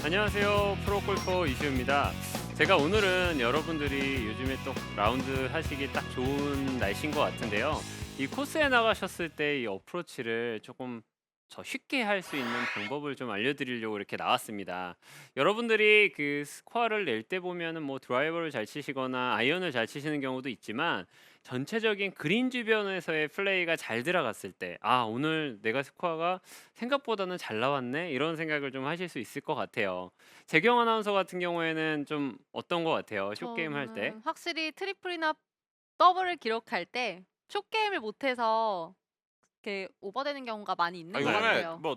안녕하세요. 프로골퍼 이시우입니다. 제가 오늘은 여러분들이 요즘에 또 라운드 하시기 딱 좋은 날씨인 것 같은데요. 이 코스에 나가셨을 때 이 어프로치를 조금 더 쉽게 할 수 있는 방법을 좀 알려드리려고 이렇게 나왔습니다. 여러분들이 그 스코어를 낼 때 보면은 뭐 드라이버를 잘 치시거나 아이언을 잘 치시는 경우도 있지만 전체적인 그린 주변에서의 플레이가 잘 들어갔을 때, 아, 오늘 내가 스코어가 생각보다는 잘 나왔네, 이런 생각을 좀 하실 수 있을 것 같아요. 재경 아나운서 같은 경우에는 좀 어떤 것 같아요? 쇼게임 할 때? 저는 확실히 트리플이나 더블을 기록할 때 숏게임을 못해서 이렇게 오버되는 경우가 많이 있는 것 네. 요즘에 같아요. 뭐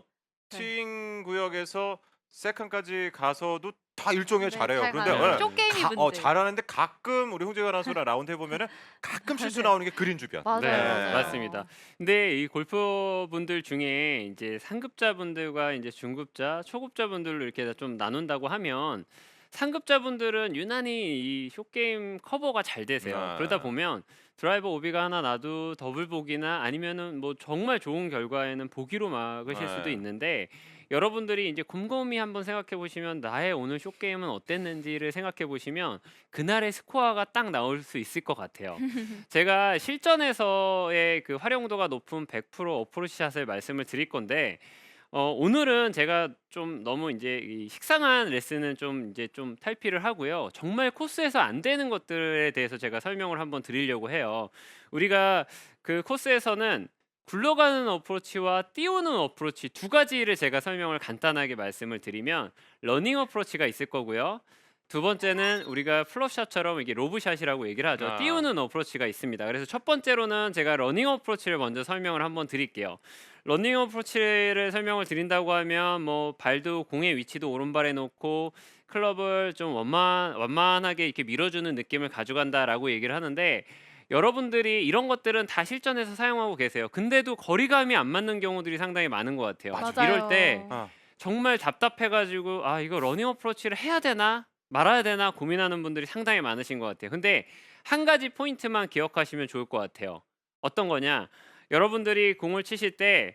네. 티잉 구역에서 세컨까지 가서도 다 일정에 네, 잘해요. 잘 그런데 가요. 네. 숏게임이 문제. 잘하는데 가끔 우리 홍재관 아나운서랑 라운드 해보면은 가끔 실수 네. 나오는 게 그린 주변. 맞아요, 네, 네. 맞습니다. 맞아요. 근데 이 골퍼분들 중에 이제 상급자분들과 이제 중급자, 초급자분들로 이렇게 좀 나눈다고 하면 상급자분들은 유난히 이 숏게임 커버가 잘 되세요. 그러다 아, 보면 드라이버 오비가 하나 나도 더블 보기나 아니면은 뭐 정말 좋은 결과에는 보기로 막으실 수도 네. 있는데, 여러분들이 이제 곰곰이 한번 생각해 보시면 나의 오늘 숏게임은 어땠는지를 생각해 보시면 그날의 스코어가 딱 나올 수 있을 것 같아요. 제가 실전에서의 그 활용도가 높은 100% 어프로치 샷을 말씀을 드릴 건데, 오늘은 제가 좀 너무 인제 이 식상한 레슨은 좀 인제 좀 탈피를 하고요. 정말 코스에서 안 되는 것들에 대해서 제가 설명을 한번 드리려고 해요. 우리가 그 코스에서는 굴러가는 어프로치와 띄우는 어프로치 두 가지를 제가 설명을 간단하게 말씀을 드리면, 러닝 어프로치가 있을 거고요. 두 번째는 우리가 플러샷처럼 이게 로브샷이라고 얘기를 하죠. 아, 띄우는 어프로치가 있습니다. 그래서 첫 번째로는 제가 러닝 어프로치를 먼저 설명을 한번 드릴게요. 러닝 어프로치를 설명을 드린다고 하면 뭐 발도 공의 위치도 오른발에 놓고 클럽을 좀 완만하게 이렇게 밀어주는 느낌을 가져간다라고 얘기를 하는데, 여러분들이 이런 것들은 다 실전에서 사용하고 계세요. 근데도 거리감이 안 맞는 경우들이 상당히 많은 것 같아요. 맞아. 이럴 때 맞아요. 아, 정말 답답해가지고 아, 이거 러닝 어프로치를 해야 되나 말아야 되나 고민하는 분들이 상당히 많으신 것 같아요. 근데 한 가지 포인트만 기억하시면 좋을 것 같아요. 어떤 거냐? 여러분들이 공을 치실 때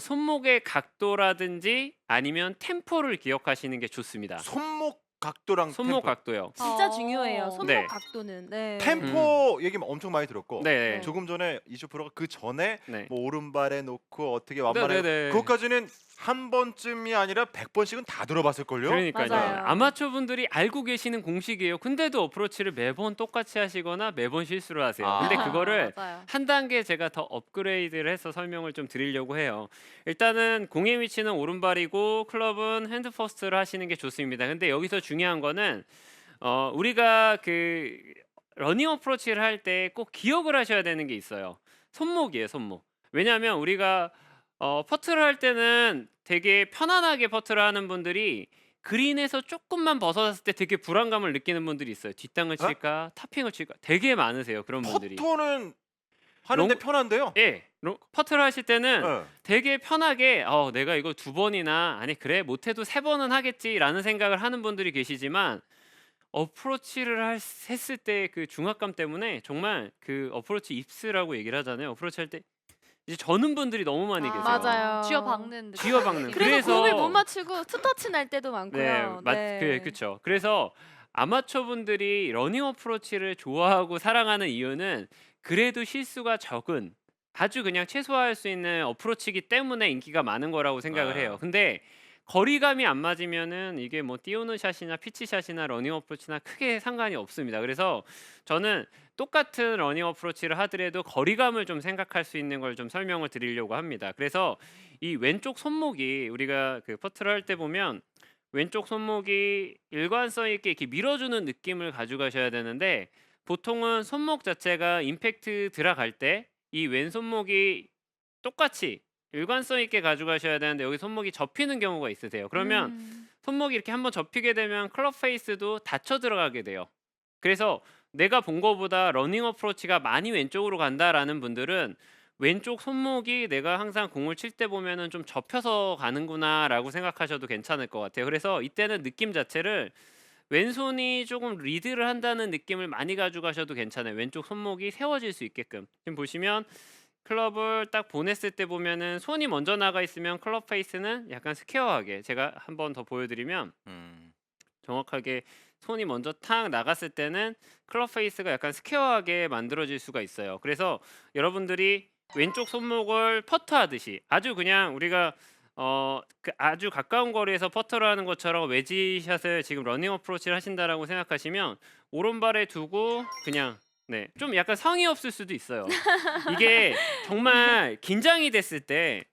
손목의 각도라든지 아니면 템포를 기억하시는 게 좋습니다. 손목 각도랑 손목 템포. 각도요. 진짜 중요해요. 손목 네. 각도는. 네. 음. 템포 얘기 엄청 많이 들었고 네. 네. 조금 전에 이슈 프로가 그 전에 네. 뭐 오른발에 놓고 어떻게 완만하게 네네네. 그것까지는 한 번쯤이 아니라 100번씩은 다 들어봤을 걸요? 그러니까요. 맞아요. 아마추어 분들이 알고 계시는 공식이에요. 근데도 어프로치를 매번 똑같이 하시거나 매번 실수를 하세요. 근데 그거를 맞아요. 한 단계 제가 더 업그레이드를 해서 설명을 좀 드리려고 해요. 일단은 공의 위치는 오른발이고 클럽은 핸드 퍼스트를 하시는 게 좋습니다. 근데 여기서 중요한 거는 우리가 그 러닝 어프로치를 할 때 꼭 기억을 하셔야 되는 게 있어요. 손목이에요, 손목. 왜냐하면 우리가 퍼트를 할 때는 되게 편안하게 퍼트를 하는 분들이 그린에서 조금만 벗어났을 때 되게 불안감을 느끼는 분들이 있어요. 뒷땅을 어? 칠까, 타핑을 칠까, 되게 많으세요, 그런 분들이. 퍼터는 하는데 롱 편한데요? 예. 퍼트를 하실 때는 예. 되게 편하게 '내가 이거 두 번이나 아니 그래 못해도 세 번은 하겠지.'라는 생각을 하는 분들이 계시지만, 어프로치를 했을 때 그 중압감 때문에 정말 그 어프로치 입스라고 얘기를 하잖아요. 어프로치 할 때 이제 저는 분들이 너무 많이 계세요. 맞아요. 쥐어박는 쥐어박는. 느낌. 그래서 공을 못 그래서 맞추고 투터치 날 때도 네. 많고요. 맞 그 네. 그쵸. 그래서 아마추어 분들이 러닝 어프로치를 좋아하고 사랑하는 이유는 그래도 실수가 적은 아주 그냥 최소화할 수 있는 어프로치이기 때문에 인기가 많은 거라고 생각을 해요. 예. 근데 거리감이 안 맞으면은 이게 뭐 띄우는 샷이나 피치 샷이나 러닝 어프로치나 크게 상관이 없습니다. 그래서 저는 똑같은 러닝 어프로치를 하더라도 거리감을 좀 생각할 수 있는 걸 좀 설명을 드리려고 합니다. 그래서 이 왼쪽 손목이 우리가 그 퍼트를 할 때 보면 왼쪽 손목이 일관성 있게 이렇게 밀어주는 느낌을 가져가셔야 되는데, 보통은 손목 자체가 임팩트 들어갈 때 이 왼손목이 똑같이 일관성 있게 가져가셔야 되는데 여기 손목이 접히는 경우가 있으세요. 그러면 음. 손목이 이렇게 한번 접히게 되면 클럽 페이스도 닫혀 들어가게 돼요. 그래서 내가 본 거보다 러닝 어프로치가 많이 왼쪽으로 간다라는 분들은 왼쪽 손목이 내가 항상 공을 칠 때 보면은 좀 접혀서 가는구나라고 생각하셔도 괜찮을 것 같아요. 그래서 이때는 느낌 자체를 왼손이 조금 리드를 한다는 느낌을 많이 가져가셔도 괜찮아요. 왼쪽 손목이 세워질 수 있게끔. 지금 보시면 클럽을 딱 보냈을 때 보면은 손이 먼저 나가 있으면 클럽 페이스는 약간 스퀘어하게 제가 한번 더 보여드리면 정확하게 손이 먼저 탁 나갔을 때는 클럽 페이스가 약간 스퀘어하게 만들어질 수가 있어요. 그래서 여러분들이 왼쪽 손목을 퍼터하듯이 아주 그냥 우리가 그 아주 가까운 거리에서 퍼터를 하는 것처럼 웨지샷을 지금 러닝 어프로치를 하신다라고 생각하시면 오른발에 두고 그냥 네, 좀 약간 성의 없을 수도 있어요. 이게 정말 긴장이 됐을 때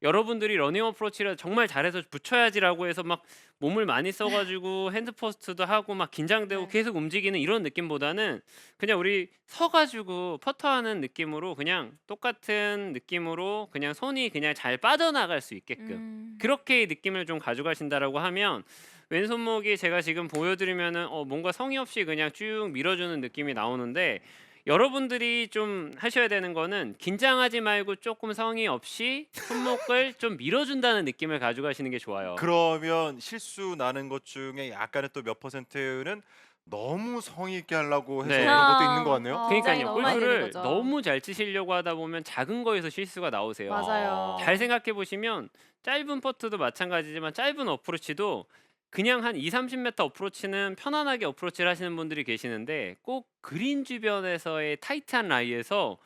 여러분들이 러닝 어프로치를 정말 잘해서 붙여야지라고 해서 막 몸을 많이 써가지고 핸드 포스트도 하고 막 긴장되고 네. 계속 움직이는 이런 느낌보다는 그냥 우리 서가지고 퍼터하는 느낌으로 그냥 똑같은 느낌으로 그냥 손이 그냥 잘 빠져나갈 수 있게끔 그렇게 느낌을 좀 가져가신다라고 하면 왼손목이 제가 지금 보여드리면은 뭔가 성의 없이 그냥 쭉 밀어주는 느낌이 나오는데 여러분들이 좀 하셔야 되는 거는 긴장하지 말고 조금 성의 없이 손목을 좀 밀어준다는 느낌을 가져가시는 게 좋아요. 그러면 실수 나는 것 중에 약간의 또 몇 퍼센트는 너무 성의 있게 하려고 해서 네. 그런 것도 있는 것 같네요. 굉장히 그러니까요. 너무 많이 되는 골프를 거죠. 너무 잘 치시려고 하다 보면 작은 거에서 실수가 나오세요. 맞아요. 잘 생각해 보시면 짧은 퍼트도 마찬가지지만 짧은 어프로치도 그냥 한 2-30m 어프로치는 편안하게 어프로치를 하시는 분들이 계시는데 꼭 그린 주변에서의 타이트한 라이에서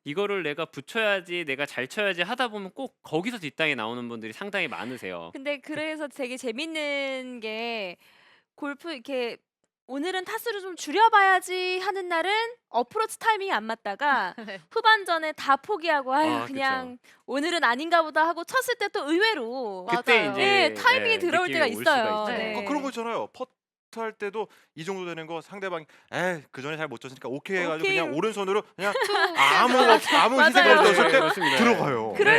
이거를 내가 붙여야지 내가 잘 쳐야지 하다 보면 꼭 거기서 뒷땅이 나오는 분들이 상당히 많으세요. 근데 그래서 되게 재밌는 게 골프 이렇게 오늘은 타수를 좀 줄여봐야지 하는 날은 어프로치 타이밍이 안 맞다가 네. 후반전에 다 포기하고 아유 아, 그냥 오늘은 아닌가 보다 하고 쳤을 때 또 의외로 그때 맞아요. 이제 네, 타이밍이 들어올 느낌이 때가 올 수가 있어요. 있죠. 네. 그런 거 있잖아요. 퍼트 할 때도 이 정도 되는 거 상대방이 그 전에 잘 못 쳤으니까 오케이 해가지고 오케이. 그냥 오른손으로 그냥 아무 희생 맞아요. 없이 쳤을 때 그렇습니다. 들어가요. 그럴